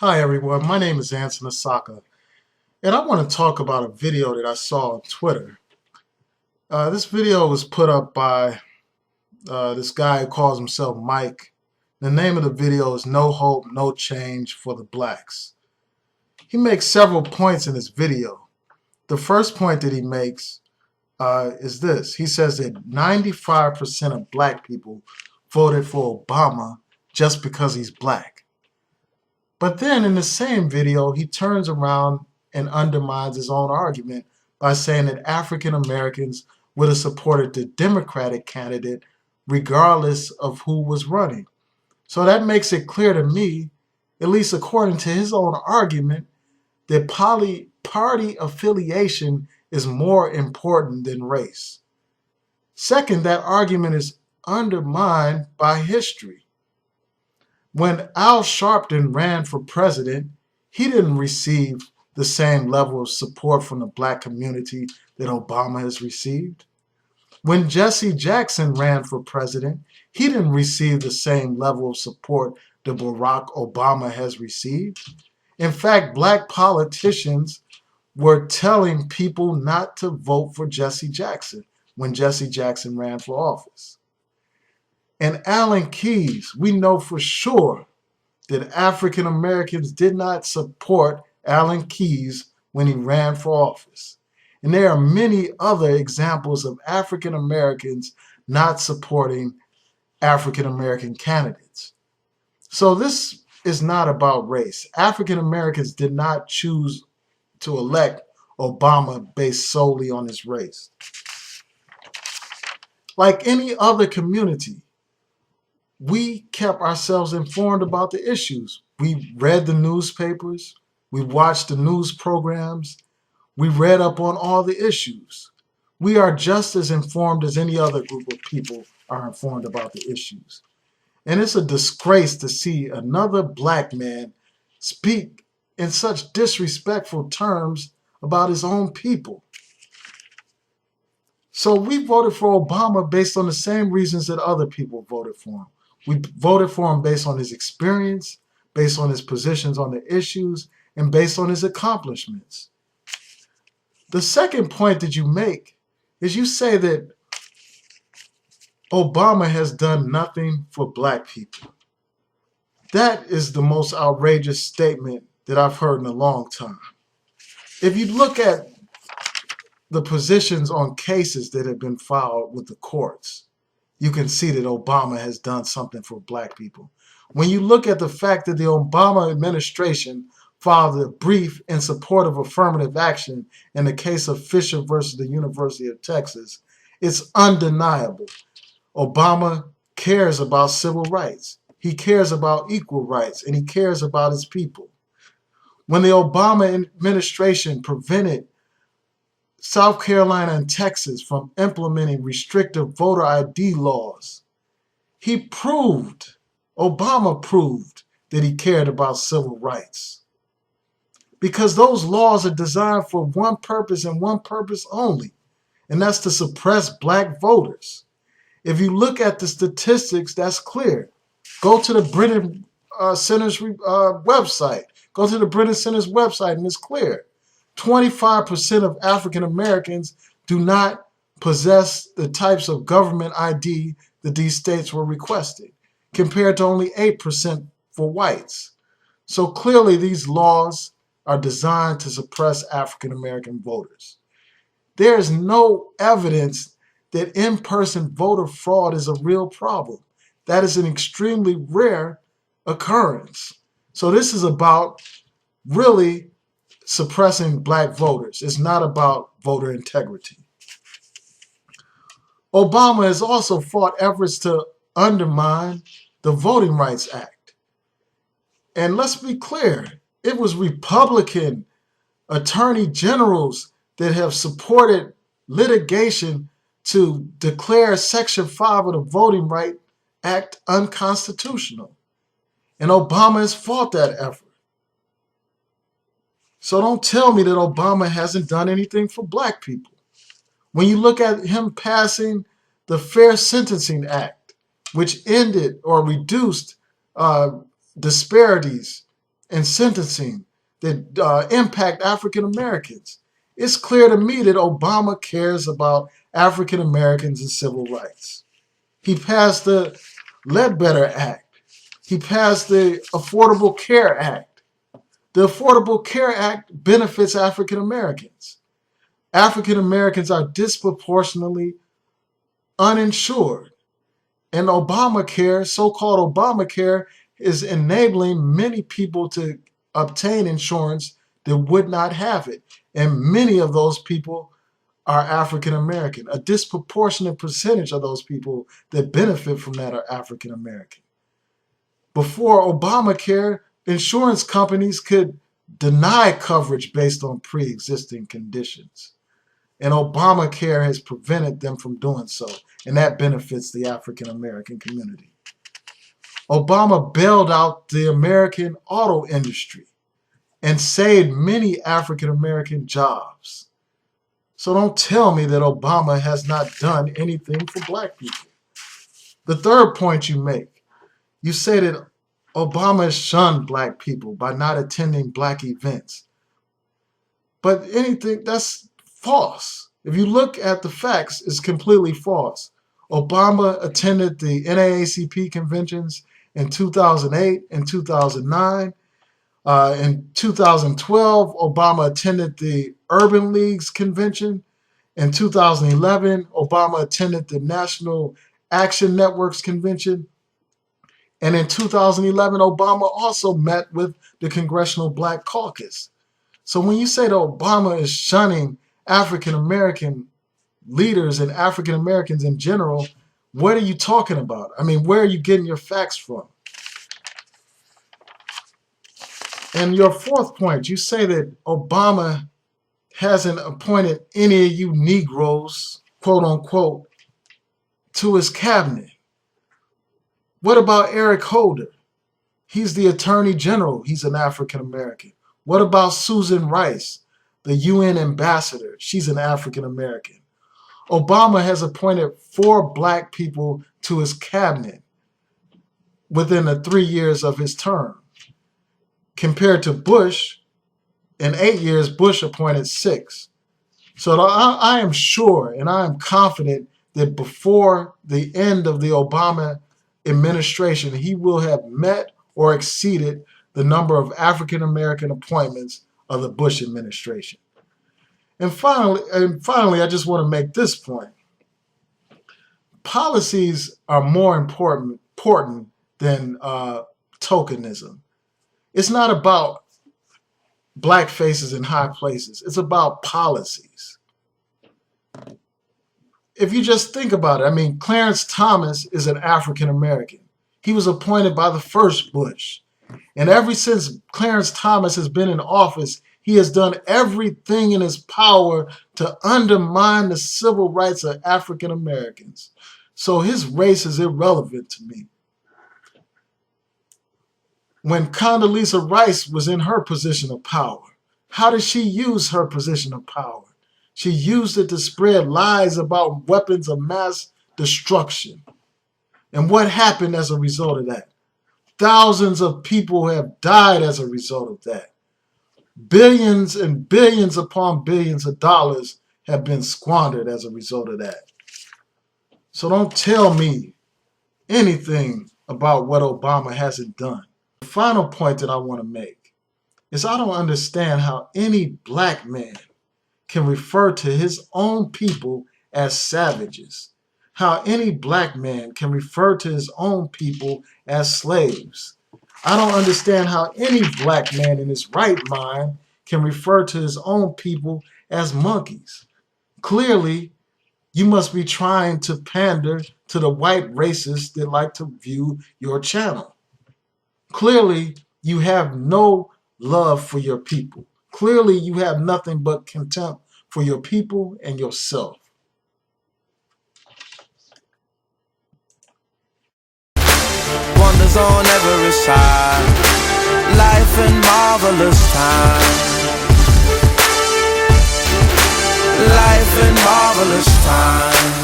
Hi everyone, my name is Anson Asaka, and I want to talk about a video that I saw on Twitter. This video was put up by this guy who calls himself Mike. The name of the video is No Hope, No Change for the Blacks. He makes several points in this video. The first point that he makes is this. He says that 95% of black people voted for Obama just because he's black. But then in the same video, he turns around and undermines his own argument by saying that African Americans would have supported the Democratic candidate regardless of who was running. So that makes it clear to me, at least according to his own argument, that party affiliation is more important than race. Second, that argument is undermined by history. When Al Sharpton ran for president, he didn't receive the same level of support from the black community that Obama has received. When Jesse Jackson ran for president, he didn't receive the same level of support that Barack Obama has received. In fact, black politicians were telling people not to vote for Jesse Jackson when Jesse Jackson ran for office. And Alan Keyes, we know for sure that African Americans did not support Alan Keyes when he ran for office. And there are many other examples of African Americans not supporting African American candidates. So this is not about race. African Americans did not choose to elect Obama based solely on his race. Like any other community, we kept ourselves informed about the issues. We read the newspapers, we watched the news programs, we read up on all the issues. We are just as informed as any other group of people are informed about the issues. And it's a disgrace to see another black man speak in such disrespectful terms about his own people. So we voted for Obama based on the same reasons that other people voted for him. We voted for him based on his experience, based on his positions on the issues, and based on his accomplishments. The second point that you make is you say that Obama has done nothing for black people. That is the most outrageous statement that I've heard in a long time. If you look at the positions on cases that have been filed with the courts, you can see that Obama has done something for black people. When you look at the fact that the Obama administration filed a brief in support of affirmative action in the case of Fisher versus the University of Texas, it's undeniable. Obama cares about civil rights. He cares about equal rights, and he cares about his people. When the Obama administration prevented South Carolina and Texas from implementing restrictive voter ID laws, Obama proved that he cared about civil rights. Because those laws are designed for one purpose and one purpose only, and that's to suppress black voters. If you look at the statistics, that's clear. Go to the Brennan Center's website. Go to the Brennan Center's website, and it's clear. 25% of African Americans do not possess the types of government ID that these states were requesting, compared to only 8% for whites. So clearly these laws are designed to suppress African American voters. There is no evidence that in-person voter fraud is a real problem. That is an extremely rare occurrence. So this is about really suppressing black voters. It's not about voter integrity. Obama has also fought efforts to undermine the Voting Rights Act. And let's be clear, it was Republican attorney generals that have supported litigation to declare Section 5 of the Voting Rights Act unconstitutional. And Obama has fought that effort. So don't tell me that Obama hasn't done anything for black people. When you look at him passing the Fair Sentencing Act, which ended or reduced disparities and sentencing that impact African Americans. It's clear to me that Obama cares about African Americans and civil rights. He passed the Ledbetter Act. He passed the Affordable Care Act. The Affordable Care Act benefits African Americans. African Americans are disproportionately uninsured. And Obamacare, so-called Obamacare, is enabling many people to obtain insurance that would not have it. And many of those people are African American. A disproportionate percentage of those people that benefit from that are African American. Before Obamacare, insurance companies could deny coverage based on pre-existing conditions. And Obamacare has prevented them from doing so, and that benefits the African American community. Obama bailed out the American auto industry and saved many African American jobs. So don't tell me that Obama has not done anything for black people. The third point you make, you say that Obama has shunned black people by not attending black events. But that's false. If you look at the facts, it's completely false. Obama attended the NAACP conventions in 2008 and 2009. In 2012, Obama attended the Urban League's convention. In 2011, Obama attended the National Action Network's convention. And in 2011, Obama also met with the Congressional Black Caucus. So when you say that Obama is shunning African American leaders and African Americans in general, what are you talking about? I mean, where are you getting your facts from? And your fourth point, you say that Obama hasn't appointed any of you Negroes, quote unquote, to his cabinet. What about Eric Holder? He's the Attorney General. He's an African American. What about Susan Rice, the UN ambassador? She's an African American. Obama has appointed 4 black people to his cabinet within the 3 years of his term. Compared to Bush, in 8 years, Bush appointed 6. So I am sure and I am confident that before the end of the Obama administration, he will have met or exceeded the number of African American appointments of the Bush administration. And finally, I just want to make this point. Policies are more important than tokenism. It's not about black faces in high places. It's about policies. If you just think about it, I mean, Clarence Thomas is an African American. He was appointed by the first Bush. And ever since Clarence Thomas has been in office, he has done everything in his power to undermine the civil rights of African Americans. So his race is irrelevant to me. When Condoleezza Rice was in her position of power, how did she use her position of power? She used it to spread lies about weapons of mass destruction. And what happened as a result of that? Thousands of people have died as a result of that. Billions and billions upon billions of dollars have been squandered as a result of that. So don't tell me anything about what Obama hasn't done. The final point that I want to make is I don't understand how any black man can refer to his own people as savages. How any black man can refer to his own people as slaves. I don't understand how any black man in his right mind can refer to his own people as monkeys. Clearly, you must be trying to pander to the white racists that like to view your channel. Clearly, you have no love for your people. Clearly, you have nothing but contempt for your people and yourself. Wonders on every side, life in marvelous time, life in marvelous time.